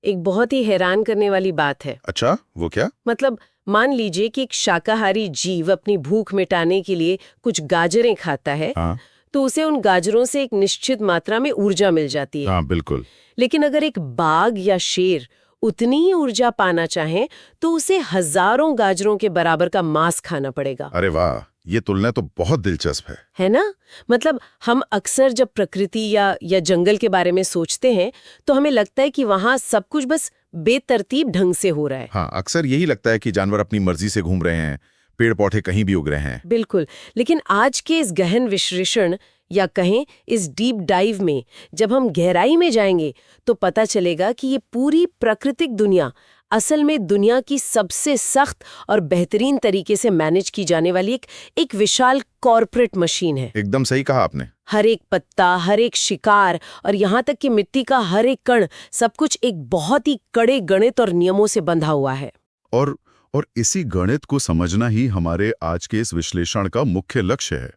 एक बहुत ही हैरान करने वाली बात है। अच्छा, वो क्या? मतलब मान लीजिए कि एक शाकाहारी जीव अपनी भूख मिटाने के लिए कुछ गाजरें खाता है, हाँ तो उसे उन गाजरों से एक निश्चित मात्रा में ऊर्जा मिल जाती है। हाँ, बिल्कुल। लेकिन अगर एक बाघ या शेर उतनी ही ऊर्जा पाना चाहे तो उसे हजारों गाजरों के बराबर का मांस खाना पड़ेगा। अरे वाह, ये तुलना तो बहुत दिलचस्प है ना? मतलब हम अक्सर जब प्रकृति या जंगल के बारे में सोचते हैं तो हमें लगता है कि वहां सब कुछ बस बेतरतीब ढंग से हो रहा है। हाँ, अक्सर यही लगता है कि जानवर अपनी मर्जी से घूम रहे हैं, पेड़ पौधे कहीं भी उग रहे हैं। बिल्कुल। लेकिन आज के इस गहन विश्लेषण या कहें इस डीप डाइव में जब हम गहराई में जाएंगे तो पता चलेगा कि ये पूरी प्राकृतिक दुनिया असल में दुनिया की सबसे सख्त और बेहतरीन तरीके से मैनेज की जाने वाली एक विशाल कॉर्पोरेट मशीन है। एकदम सही कहा आपने। हर एक पत्ता, हर एक शिकार और यहाँ तक कि मिट्टी का हर एक कण, सब कुछ एक बहुत ही कड़े गणित और नियमों से बंधा हुआ है। और इसी गणित को समझना ही हमारे आज के इस विश्लेषण का मुख्य लक्ष्य है।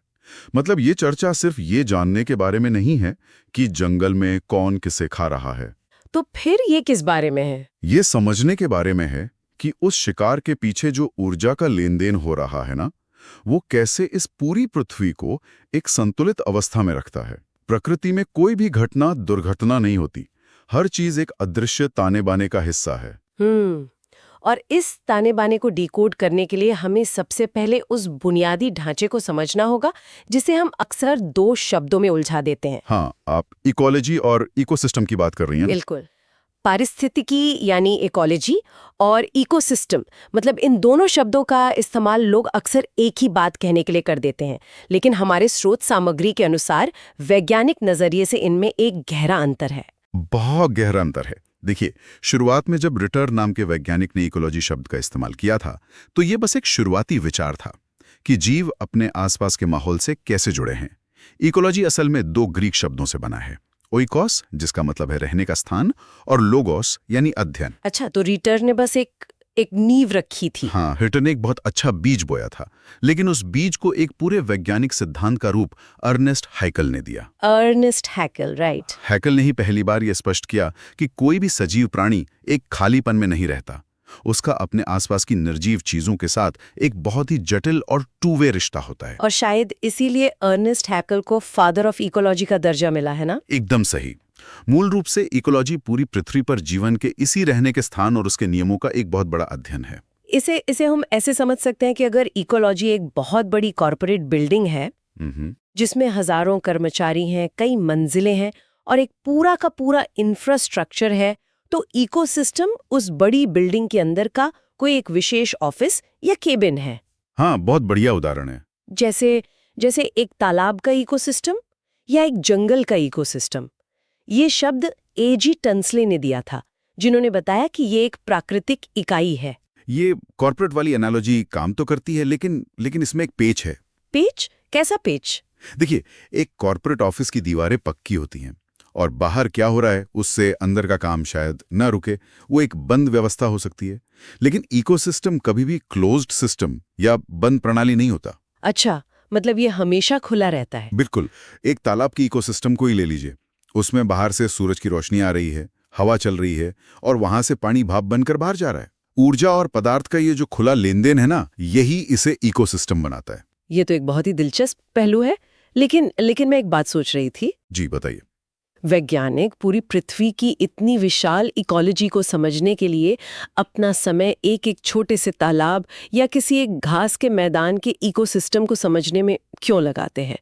मतलब ये चर्चा सिर्फ ये जानने के बारे में नहीं है कि जंगल में कौन किसे खा रहा है। तो फिर ये किस बारे में है? ये समझने के बारे में है कि उस शिकार के पीछे जो ऊर्जा का लेन देन हो रहा है ना, वो कैसे इस पूरी पृथ्वी को एक संतुलित अवस्था में रखता है। प्रकृति में कोई भी घटना दुर्घटना नहीं होती, हर चीज एक अदृश्य ताने बाने का हिस्सा है। और इस ताने बाने को डिकोड करने के लिए हमें सबसे पहले उस बुनियादी ढांचे को समझना होगा जिसे हम अक्सर दो शब्दों में उलझा देते हैं। हाँ, आप इकोलॉजी और इकोसिस्टम की बात कर रही हैं। बिल्कुल। पारिस्थितिकी यानी इकोलॉजी और इकोसिस्टम, मतलब इन दोनों शब्दों का इस्तेमाल लोग अक्सर एक ही बात कहने के लिए कर देते हैं, लेकिन हमारे स्रोत सामग्री के अनुसार वैज्ञानिक नजरिए से इनमें एक गहरा अंतर है। बहुत गहरा अंतर है। देखिए, शुरुआत में जब रिटर नाम के वैज्ञानिक ने इकोलॉजी शब्द का इस्तेमाल किया था तो ये बस एक शुरुआती विचार था कि जीव अपने आसपास के माहौल से कैसे जुड़े हैं। इकोलॉजी असल में दो ग्रीक शब्दों से बना है, ओइकोस जिसका मतलब है रहने का स्थान, और लोगोस यानी अध्ययन। अच्छा, तो रिटर ने बस एक नींव रखी थी। हाँ, रिटर ने एक बहुत अच्छा बीज बोया था, लेकिन उस बीज को एक पूरे वैज्ञानिक सिद्धांत का रूप अर्नेस्ट हैकल ने दिया। Ernest हैकल, right. हैकल ने ही पहली बार यह स्पष्ट किया कि कोई भी सजीव प्राणी एक खालीपन में नहीं रहता। उसका अपने आसपास की निर्जीव चीजों के साथ एक बहुत ही जटिल और टू वे रिश्ता होता है। और शायद इसीलिए अर्नेस्ट हैकल को फादर ऑफ इकोलॉजी का दर्जा मिला है ना? एकदम सही। मूल रूप से इकोलॉजी पूरी पृथ्वी पर जीवन के इसी रहने के स्थान और उसके नियमों का एक बहुत बड़ा अध्ययन है। इसे हम ऐसे समझ सकते हैं कि अगर इकोलॉजी एक बहुत बड़ी कॉर्पोरेट बिल्डिंग है जिसमें हजारों कर्मचारी हैं, कई मंजिलें हैं और एक पूरा का पूरा इंफ्रास्ट्रक्चर है, तो इकोसिस्टम उस बड़ी बिल्डिंग के अंदर का कोई एक विशेष ऑफिस या केबिन है। हाँ, बहुत बढ़िया उदाहरण है। जैसे एक तालाब का इकोसिस्टम या एक जंगल का इकोसिस्टम। ये शब्द एजी टंसले ने दिया था, जिन्होंने बताया कि ये एक प्राकृतिक इकाई है। ये कॉर्पोरेट वाली एनालॉजी काम तो करती है, लेकिन इसमें एक पेच है। पेच? कैसा पेच? देखिए, एक कॉर्पोरेट ऑफिस की दीवारें पक्की होती हैं और बाहर क्या हो रहा है उससे अंदर का काम शायद न रुके, वो एक बंद व्यवस्था हो सकती है। लेकिन इकोसिस्टम कभी भी क्लोज्ड सिस्टम या बंद प्रणाली नहीं होता। अच्छा, मतलब ये हमेशा खुला रहता है। बिल्कुल। एक तालाब की इकोसिस्टम को ही ले लीजिए, उसमें बाहर से सूरज की रोशनी आ रही है, हवा चल रही है और वहां से पानी भाप बनकर बाहर जा रहा है। ऊर्जा और पदार्थ का ये जो खुला लेन देन है ना, यही इसे इकोसिस्टम बनाता है। ये तो एक बहुत ही दिलचस्प पहलू है। लेकिन मैं एक बात सोच रही थी। जी बताइए। वैज्ञानिक पूरी पृथ्वी की इतनी विशाल इकोलॉजी को समझने के लिए अपना समय एक छोटे से तालाब या किसी एक घास के मैदान के इकोसिस्टम को समझने में क्यों लगाते हैं?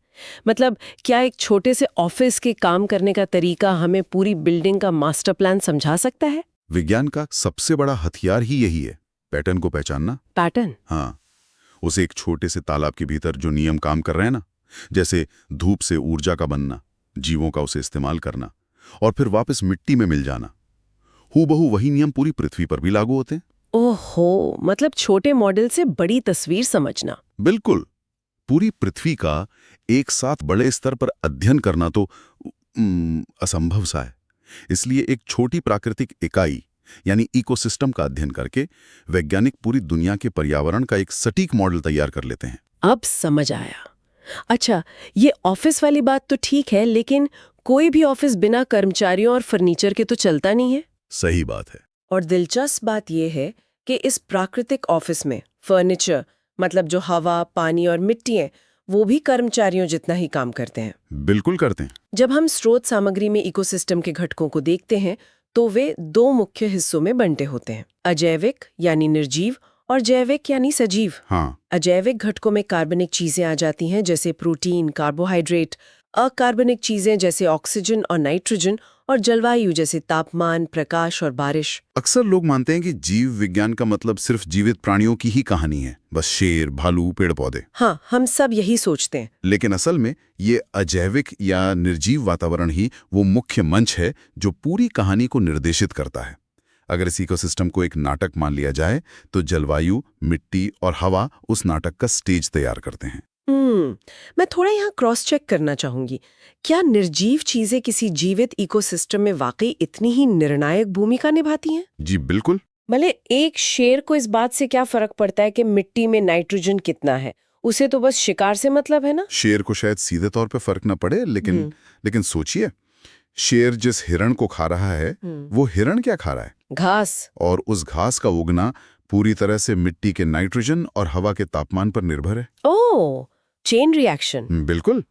मतलब क्या एक छोटे से ऑफिस के काम करने का तरीका हमें पूरी बिल्डिंग का मास्टर प्लान समझा सकता है? विज्ञान का सबसे बड़ा हथियार ही यही है, पैटर्न को पहचानना। पैटर्न? हाँ, उसे एक छोटे से तालाब के भीतर जो नियम काम कर रहे हैं ना, जैसे धूप से ऊर्जा का बनना, जीवों का उसे इस्तेमाल करना और फिर वापस मिट्टी में मिल जाना, हूबहू वही नियम पूरी पृथ्वी पर भी लागू होते हैं। ओहो, मतलब छोटे मॉडल से बड़ी तस्वीर समझना। बिल्कुल। पूरी पृथ्वी का एक साथ बड़े स्तर पर अध्ययन करना तो असंभव सा है। इसलिए एक छोटी प्राकृतिक इकाई यानी इकोसिस्टम का अध्ययन करके वैज्ञानिक पूरी दुनिया के पर्यावरण का एक सटीक मॉडल तैयार कर लेते हैं। अब समझ आया। अच्छा, ये ऑफिस वाली बात तो ठीक है, लेकिन कोई भी ऑफिस बिना कर्मचारियों और फर्नीचर के तो चलता नहीं है। सही बात है। और दिलचस्प बात यह है कि इस प्राकृतिक ऑफिस में फर्नीचर, मतलब जो हवा, पानी और मिट्टी है, वो भी कर्मचारियों जितना ही काम करते हैं। बिल्कुल करते हैं। जब हम स्रोत सामग्री में इकोसिस्टम के घटकों को देखते हैं तो वे दो मुख्य हिस्सों में बंटे होते हैं, अजैविक यानी निर्जीव और जैविक यानी सजीव। हाँ, अजैविक घटकों में कार्बनिक चीजें आ जाती हैं जैसे प्रोटीन, कार्बोहाइड्रेट, अकार्बनिक चीजें जैसे ऑक्सीजन और नाइट्रोजन, और जलवायु जैसे तापमान, प्रकाश और बारिश। अक्सर लोग मानते हैं कि जीव विज्ञान का मतलब सिर्फ जीवित प्राणियों की ही कहानी है, बस शेर, भालू, पेड़ पौधे। हाँ, हम सब यही सोचते हैं। लेकिन असल में ये अजैविक या निर्जीव वातावरण ही वो मुख्य मंच है जो पूरी कहानी को निर्देशित करता है। अगर इस इकोसिस्टम को एक नाटक मान लिया जाए तो जलवायु, मिट्टी और हवा उस नाटक का स्टेज तैयार करते हैं। मैं थोड़ा यहाँ क्रॉस चेक करना चाहूंगी। क्या निर्जीव चीजें किसी जीवित इकोसिस्टम में वाकई इतनी ही निर्णायक भूमिका निभाती हैं? जी बिल्कुल। भले एक शेर को इस बात से क्या फर्क पड़ता है कि मिट्टी में नाइट्रोजन कितना है? उसे तो बस शिकार से मतलब है ना। शेर को शायद सीधे तौर पे फर्क न पड़े, लेकिन सोचिए, शेर जिस हिरण को खा रहा है वो हिरण क्या खा रहा है? घास। और उस घास का उगना पूरी तरह से मिट्टी के नाइट्रोजन और हवा के तापमान पर निर्भर है। ओह, चेन रिएक्शन। बिल्कुल।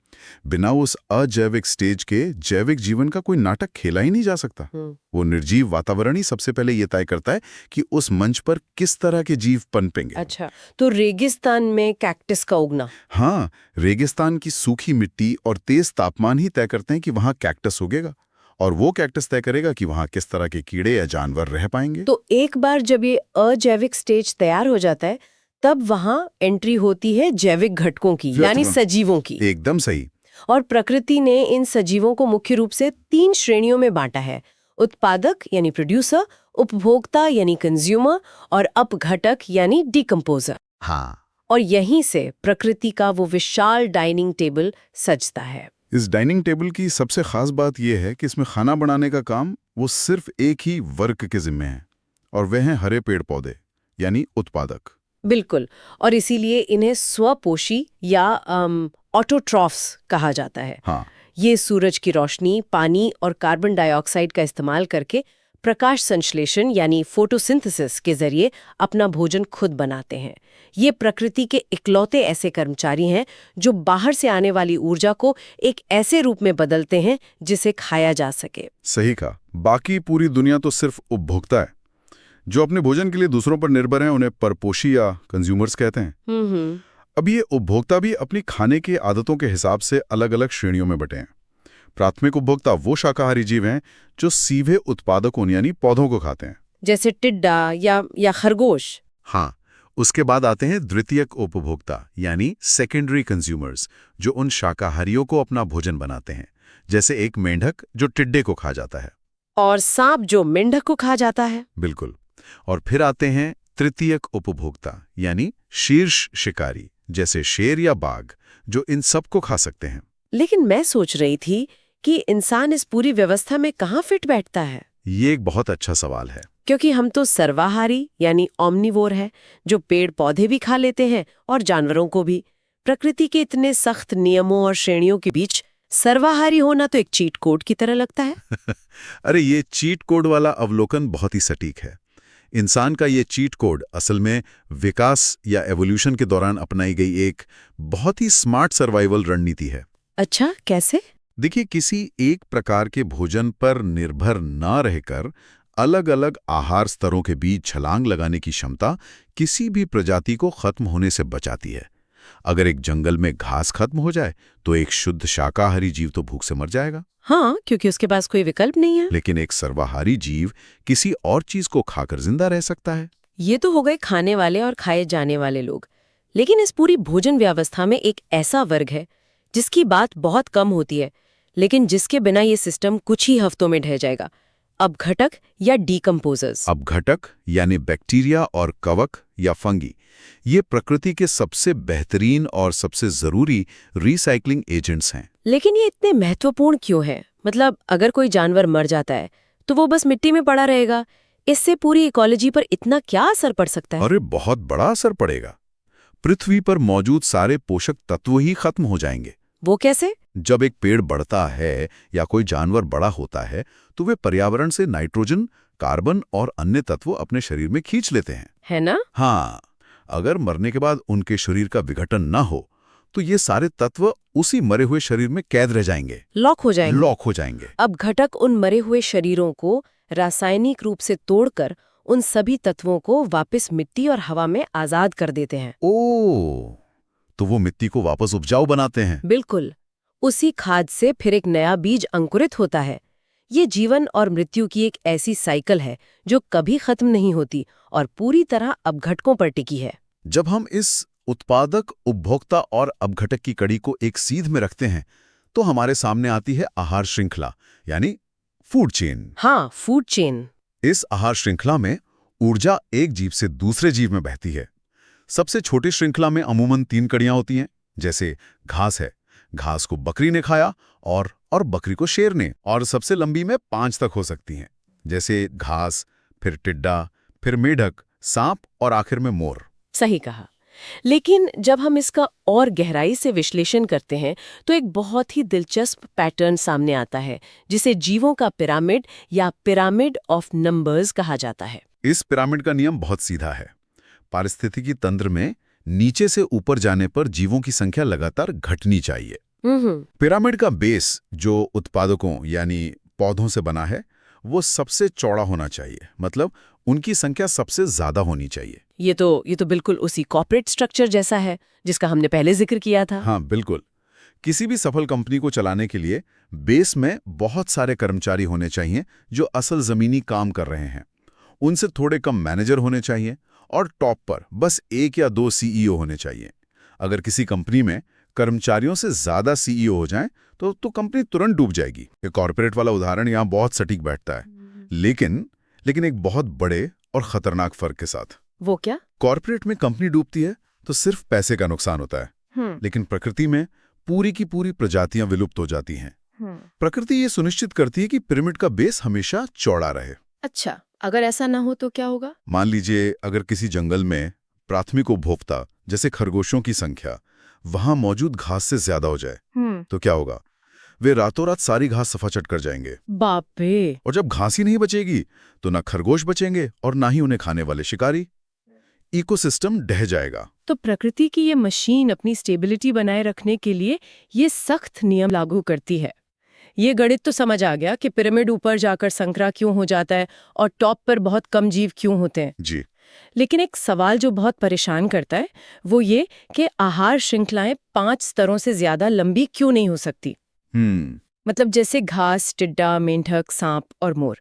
बिना उस अजैविक स्टेज के जैविक जीवन का कोई नाटक खेला ही नहीं जा सकता। वो निर्जीव वातावरण ही सबसे पहले ये तय करता है कि उस मंच पर किस तरह के जीव पनपेंगे। अच्छा, तो रेगिस्तान में कैक्टस का उगना? हाँ, रेगिस्तान की सूखी मिट्टी और तेज तापमान ही तय करते हैं कि वहां कैक्टस उगेगा, और वो कैक्टस तय करेगा कि वहां किस तरह के कीड़े या जानवर रह पाएंगे। तो एक बार जब ये अजैविक स्टेज तैयार हो जाता है तब वहां एंट्री होती है जैविक घटकों की, यानी सजीवों की। एकदम सही। और प्रकृति ने इन सजीवों को मुख्य रूप से 3 श्रेणियों में बांटा है: उत्पादक यानी प्रोड्यूसर, उपभोक्ता यानी कंज्यूमर, और अपघटक यानी डिकम्पोजर। हाँ, और यहीं से प्रकृति का वो विशाल डाइनिंग टेबल सजता है। इस डाइनिंग टेबल की सबसे खास बात यह है कि इसमें खाना बनाने का काम वो सिर्फ एक ही वर्ग के जिम्मे है, और वह हैं हरे पेड़ पौधे यानी उत्पादक। बिल्कुल, और इसीलिए इन्हें स्वपोषी या ऑटोट्रॉफ्स कहा जाता है। हाँ, ये सूरज की रोशनी, पानी और कार्बन डाइऑक्साइड का इस्तेमाल करके प्रकाश संश्लेषण यानी फोटोसिंथेसिस के जरिए अपना भोजन खुद बनाते हैं। ये प्रकृति के इकलौते ऐसे कर्मचारी हैं जो बाहर से आने वाली ऊर्जा को एक ऐसे रूप में बदलते हैं जिसे खाया जा सके। सही कहा। बाकी पूरी दुनिया तो सिर्फ उपभोक्ता है। जो अपने भोजन के लिए दूसरों पर निर्भर हैं उन्हें परपोषी या कंज्यूमर्स कहते हैं। अब ये उपभोक्ता भी अपनी खाने की आदतों के हिसाब से अलग अलग श्रेणियों में बटे हैं। प्राथमिक उपभोक्ता वो शाकाहारी जीव हैं जो सीधे उत्पादकों यानी पौधों को खाते हैं, जैसे टिड्डा या खरगोश। हाँ, उसके बाद आते हैं द्वितीयक उपभोक्ता यानी सेकेंडरी कंज्यूमर्स, जो उन शाकाहारियों को अपना भोजन बनाते हैं, जैसे एक मेंढक जो टिड्डे को खा जाता है, और सांप जो मेंढक को खा जाता है। बिल्कुल। और फिर आते हैं तृतीयक उपभोक्ता यानी शीर्ष शिकारी, जैसे शेर या बाघ, जो इन सबको खा सकते हैं। लेकिन मैं सोच रही थी कि इंसान इस पूरी व्यवस्था में कहाँ फिट बैठता है? ये एक बहुत अच्छा सवाल है। क्योंकि हम तो सर्वाहारी यानी ओमनिवोर है, जो पेड़ पौधे भी खा लेते हैं और जानवरों को भी। प्रकृति के इतने सख्त नियमों और श्रेणियों के बीच सर्वाहारी होना तो एक चीट कोड की तरह लगता है। अरे, ये चीट कोड वाला अवलोकन बहुत ही सटीक है। इंसान का ये चीट कोड असल में विकास या एवोल्यूशन के दौरान अपनाई गई एक बहुत ही स्मार्ट सर्वाइवल रणनीति है। अच्छा, कैसे? देखिए, किसी एक प्रकार के भोजन पर निर्भर न रहकर अलग अलग आहार स्तरों के बीच छलांग लगाने की क्षमता किसी भी प्रजाति को खत्म होने से बचाती है। अगर एक जंगल में घास खत्म हो जाए तो एक शुद्ध शाकाहारी जीव तो भूख से मर जाएगा। हाँ, क्योंकि उसके पास कोई विकल्प नहीं है। लेकिन एक सर्वाहारी जीव किसी और चीज को खाकर जिंदा रह सकता है। ये तो हो गए खाने वाले और खाए जाने वाले लोग। लेकिन इस पूरी भोजन व्यवस्था में एक ऐसा वर्ग है जिसकी बात बहुत कम होती है, लेकिन जिसके बिना ये सिस्टम कुछ ही हफ्तों में ढह जाएगा: अपघटक या डीकम्पोजर्स। अपघटक यानी बैक्टीरिया और कवक या फंगी, ये प्रकृति के सबसे बेहतरीन और सबसे जरूरी रिसाइकलिंग एजेंट्स हैं। लेकिन ये इतने महत्वपूर्ण क्यों है? मतलब अगर कोई जानवर मर जाता है तो वो बस मिट्टी में पड़ा रहेगा। इससे पूरी इकोलॉजी पर इतना क्या असर पड़ सकता है? अरे, बहुत बड़ा असर पड़ेगा। पृथ्वी पर मौजूद सारे पोषक तत्व ही खत्म हो जाएंगे। वो कैसे? जब एक पेड़ बढ़ता है या कोई जानवर बड़ा होता है तो वे पर्यावरण से नाइट्रोजन, कार्बन और अन्य तत्व अपने शरीर में खींच लेते हैं। है ना? हाँ, अगर मरने के बाद उनके शरीर का विघटन न हो तो ये सारे तत्व उसी मरे हुए शरीर में कैद रह जाएंगे, लॉक हो जाएंगे। लॉक हो जाएंगे। अब घटक उन मरे हुए शरीरों को रासायनिक रूप से तोड़कर उन सभी तत्वों को वापस मिट्टी और हवा में आजाद कर देते हैं। ओह, तो वो मिट्टी को वापस उपजाऊ बनाते हैं। बिल्कुल। उसी खाद से फिर एक नया बीज अंकुरित होता है। ये जीवन और मृत्यु की एक ऐसी साइकिल है जो कभी खत्म नहीं होती और पूरी तरह अपघटकों पर टिकी है। जब हम इस उत्पादक, उपभोक्ता और अपघटक की कड़ी को एक सीध में रखते हैं तो हमारे सामने आती है आहार श्रृंखला, यानी फूड चेन। हाँ, फूड चेन। इस आहार श्रृंखला में ऊर्जा एक जीव से दूसरे जीव में बहती है। सबसे छोटी श्रृंखला में अमूमन 3 कड़ियां होती हैं, जैसे घास है, घास को बकरी ने खाया और बकरी को शेर ने। और सबसे लंबी में 5 तक हो सकती हैं, जैसे घास, फिर टिड्डा, फिर मेढक, सांप और आखिर में मोर। सही कहा। लेकिन जब हम इसका और गहराई से विश्लेषण करते हैं तो एक बहुत ही दिलचस्प पैटर्न सामने आता है जिसे जीवों का पिरामिड या पिरामिड ऑफ नंबर्स कहा जाता है। इस पिरामिड का नियम बहुत सीधा है। पारिस्थितिकी तंत्र में नीचे से ऊपर जाने पर जीवों की संख्या लगातार घटनी चाहिए। पिरामिड का बेस जो उत्पादकों यानी पौधों से बना है वो सबसे चौड़ा होना चाहिए, मतलब उनकी संख्या सबसे ज्यादा होनी चाहिए। ये तो बिल्कुल उसी कॉर्पोरेट स्ट्रक्चर जैसा है जिसका हमने पहले जिक्र किया था। हाँ, बिल्कुल। किसी भी सफल कंपनी को चलाने के लिए बेस में बहुत सारे कर्मचारी होने चाहिए जो असल जमीनी काम कर रहे हैं। उनसे थोड़े कम मैनेजर होने चाहिए और टॉप पर बस 1 या 2 सीईओ होने चाहिए। अगर किसी कंपनी में कर्मचारियों से ज्यादा सीईओ हो जाएं तो कंपनी तुरंत डूब जाएगी। ये कॉर्पोरेट वाला उदाहरण यहाँ बहुत सटीक बैठता है, लेकिन एक बहुत बड़े और खतरनाक फर्क के साथ। वो क्या? कॉर्पोरेट में कंपनी डूबती है तो सिर्फ पैसे का नुकसान होता है, लेकिन प्रकृति में पूरी की पूरी प्रजातियां विलुप्त हो जाती हैं। प्रकृति ये सुनिश्चित करती है कि पिरामिड का बेस हमेशा चौड़ा रहे। अच्छा, अगर ऐसा ना हो तो क्या होगा? मान लीजिए अगर किसी जंगल में प्राथमिक उपभोक्ता जैसे खरगोशों की संख्या वहां मौजूद घास से ज्यादा हो जाए तो क्या होगा? वे रातों रात सारी घास सफा चट कर जाएंगे। बाप रे! और जब घास ही नहीं बचेगी तो ना खरगोश बचेंगे और ना ही उन्हें खाने वाले शिकारी। इकोसिस्टम ढह जाएगा। तो प्रकृति की ये मशीन अपनी स्टेबिलिटी बनाए रखने के लिए ये सख्त नियम लागू करती है। ये गणित तो समझ आ गया कि पिरामिड ऊपर जाकर संकरा क्यों हो जाता है और टॉप पर बहुत कम जीव क्यों होते हैं। जी। लेकिन एक सवाल जो बहुत परेशान करता है वो ये कि आहार श्रृंखलाएं 5 स्तरों से ज्यादा लंबी क्यों नहीं हो सकती? मतलब जैसे घास, टिड्डा, मेंढक, सांप और मोर।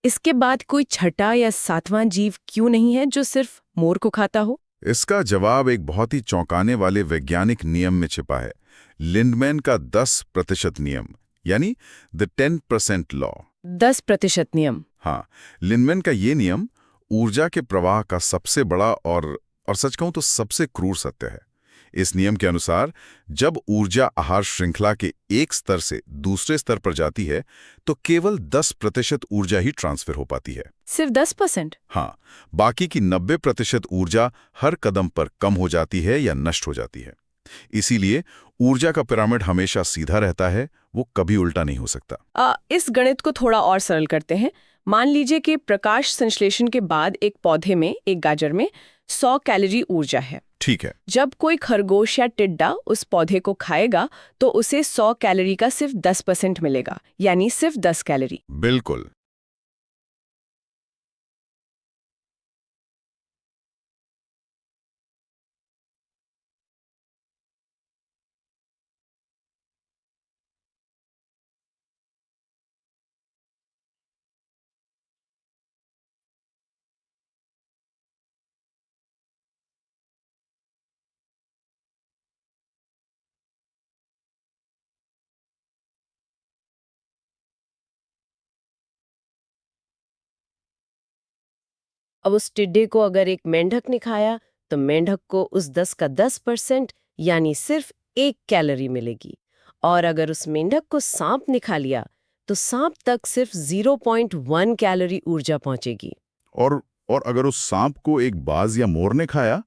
इसके बाद कोई छठा या 7वां जीव क्यों नहीं है जो सिर्फ मोर को खाता हो? इसका जवाब एक बहुत ही चौंकाने वाले वैज्ञानिक नियम में छिपा है, लिंडमैन का 10% नियम, यानी द 10% लॉ। 10% नियम? हाँ, लिंडमैन का ये नियम ऊर्जा के प्रवाह का सबसे बड़ा और सच कहूं तो सबसे क्रूर सत्य है। इस नियम के अनुसार जब ऊर्जा आहार श्रृंखला के एक स्तर से दूसरे स्तर पर जाती है तो केवल 10% ऊर्जा ही ट्रांसफर हो पाती है। सिर्फ 10%? हाँ, बाकी की 90% ऊर्जा हर कदम पर कम हो जाती है या नष्ट हो जाती है। इसीलिए ऊर्जा का पिरामिड हमेशा सीधा रहता है, वो कभी उल्टा नहीं हो सकता। इस गणित को थोड़ा और सरल करते हैं। मान लीजिए कि प्रकाश संश्लेषण के बाद एक पौधे में, एक गाजर में 100 कैलोरी ऊर्जा है। ठीक है। जब कोई खरगोश या टिड्डा उस पौधे को खाएगा तो उसे 100 कैलोरी का सिर्फ 10% मिलेगा, यानी सिर्फ 10 कैलोरी। बिल्कुल। अब उस टिड्डे को अगर एक मेंढक ने खाया तो मेंढक को उस 10 का 10% यानी सिर्फ 1 कैलोरी मिलेगी। और अगर उस मेंढक को सांप ने खा लिया तो सांप तक सिर्फ 0.1 कैलोरी ऊर्जा पहुंचेगी। और अगर उस सांप को एक बाज या मोर ने खाया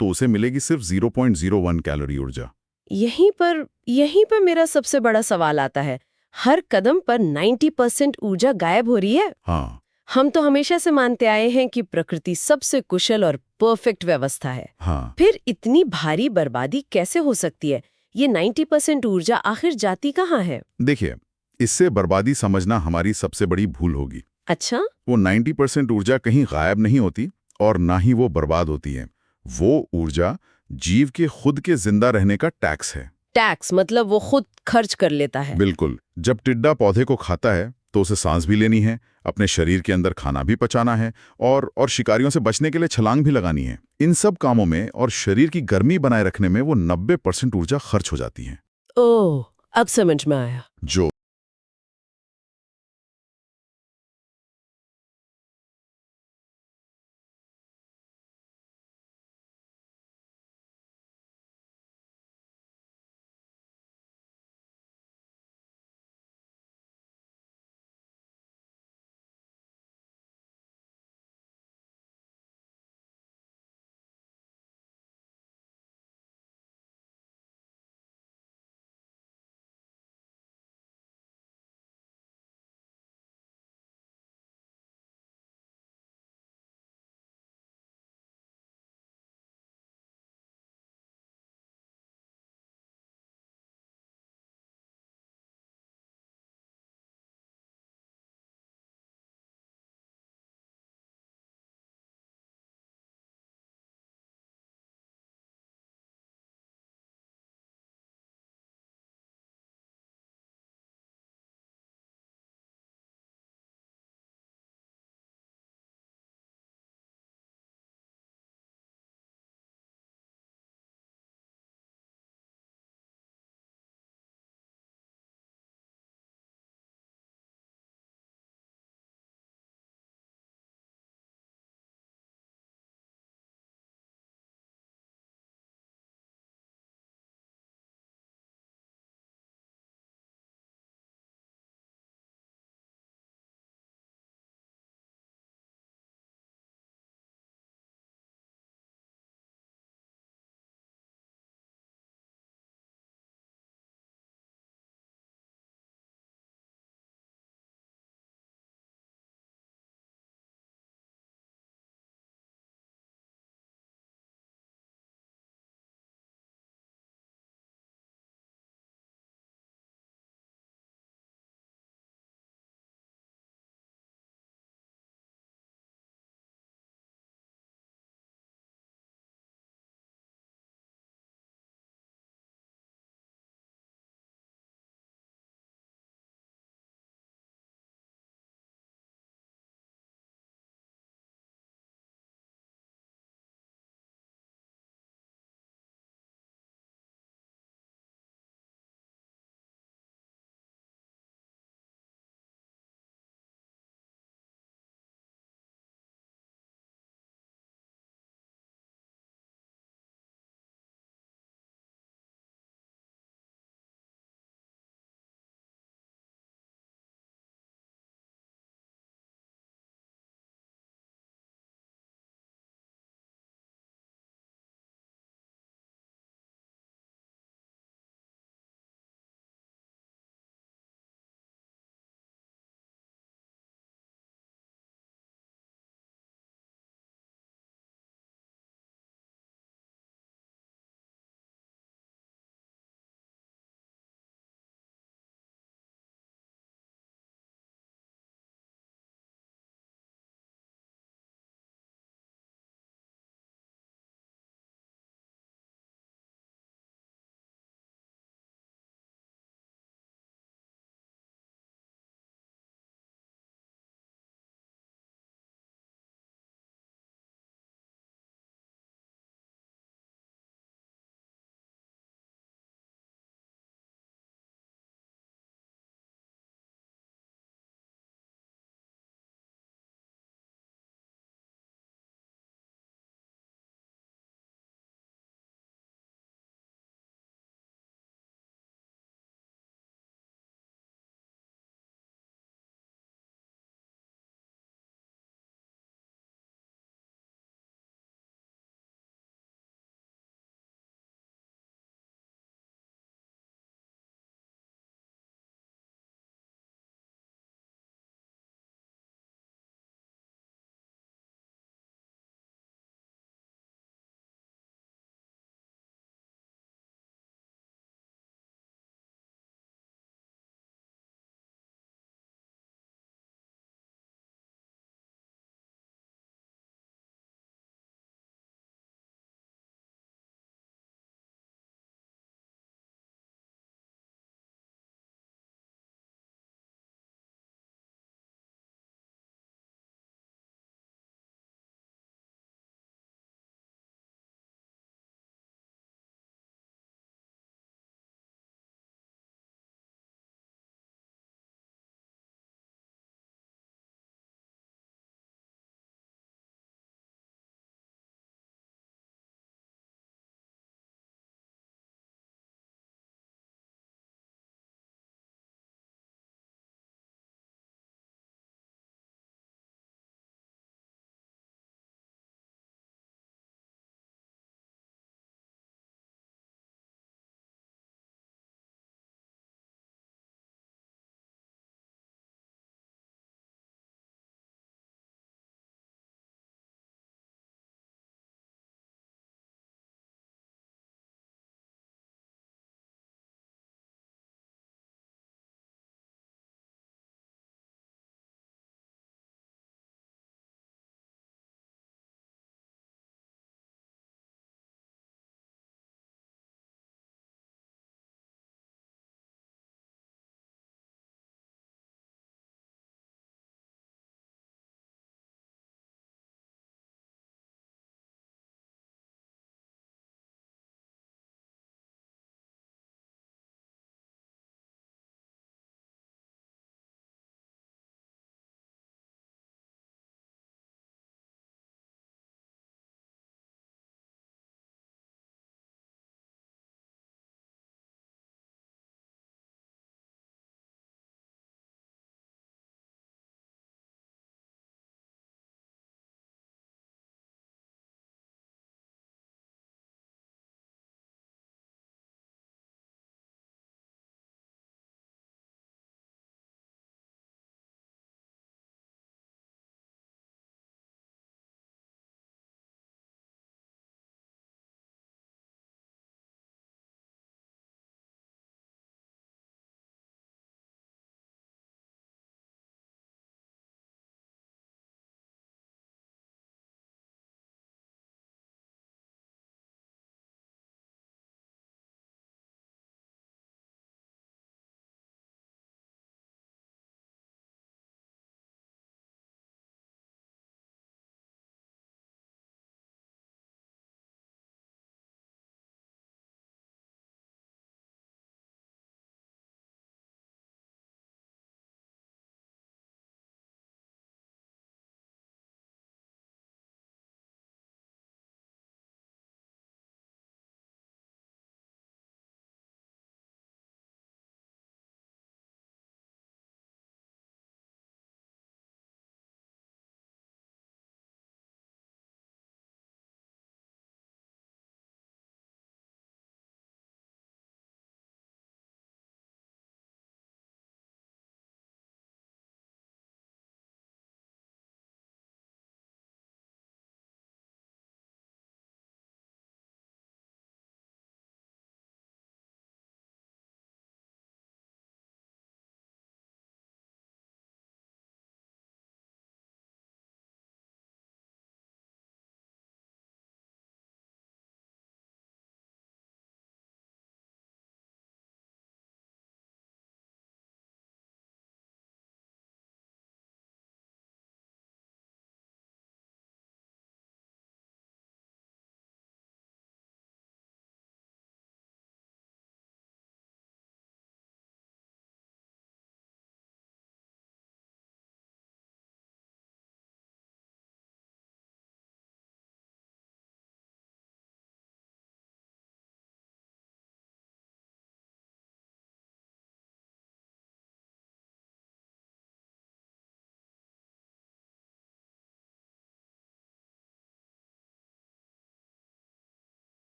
तो उसे मिलेगी सिर्फ 0.01 कैलोरी ऊर्जा। यहीं पर मेरा सबसे बड़ा सवाल आता है। हर कदम पर 90% ऊर्जा गायब हो रही है। हाँ, हम तो हमेशा से मानते आए हैं कि प्रकृति सबसे कुशल और परफेक्ट व्यवस्था है। हाँ। फिर इतनी भारी बर्बादी कैसे हो सकती है? ये 90% ऊर्जा आखिर जाती कहाँ है? देखिए, इससे बर्बादी समझना हमारी सबसे बड़ी भूल होगी। अच्छा, वो 90% ऊर्जा कहीं गायब नहीं होती और ना ही वो बर्बाद होती है। वो ऊर्जा जीव के खुद के जिंदा रहने का टैक्स है। टैक्स मतलब वो खुद खर्च कर लेता है। बिल्कुल। जब टिड्डा पौधे को खाता है तो उसे सांस भी लेनी है, अपने शरीर के अंदर खाना भी पचाना है और शिकारियों से बचने के लिए छलांग भी लगानी है। इन सब कामों में और शरीर की गर्मी बनाए रखने में वो 90% ऊर्जा खर्च हो जाती है। ओह, अब समझ में आया। जो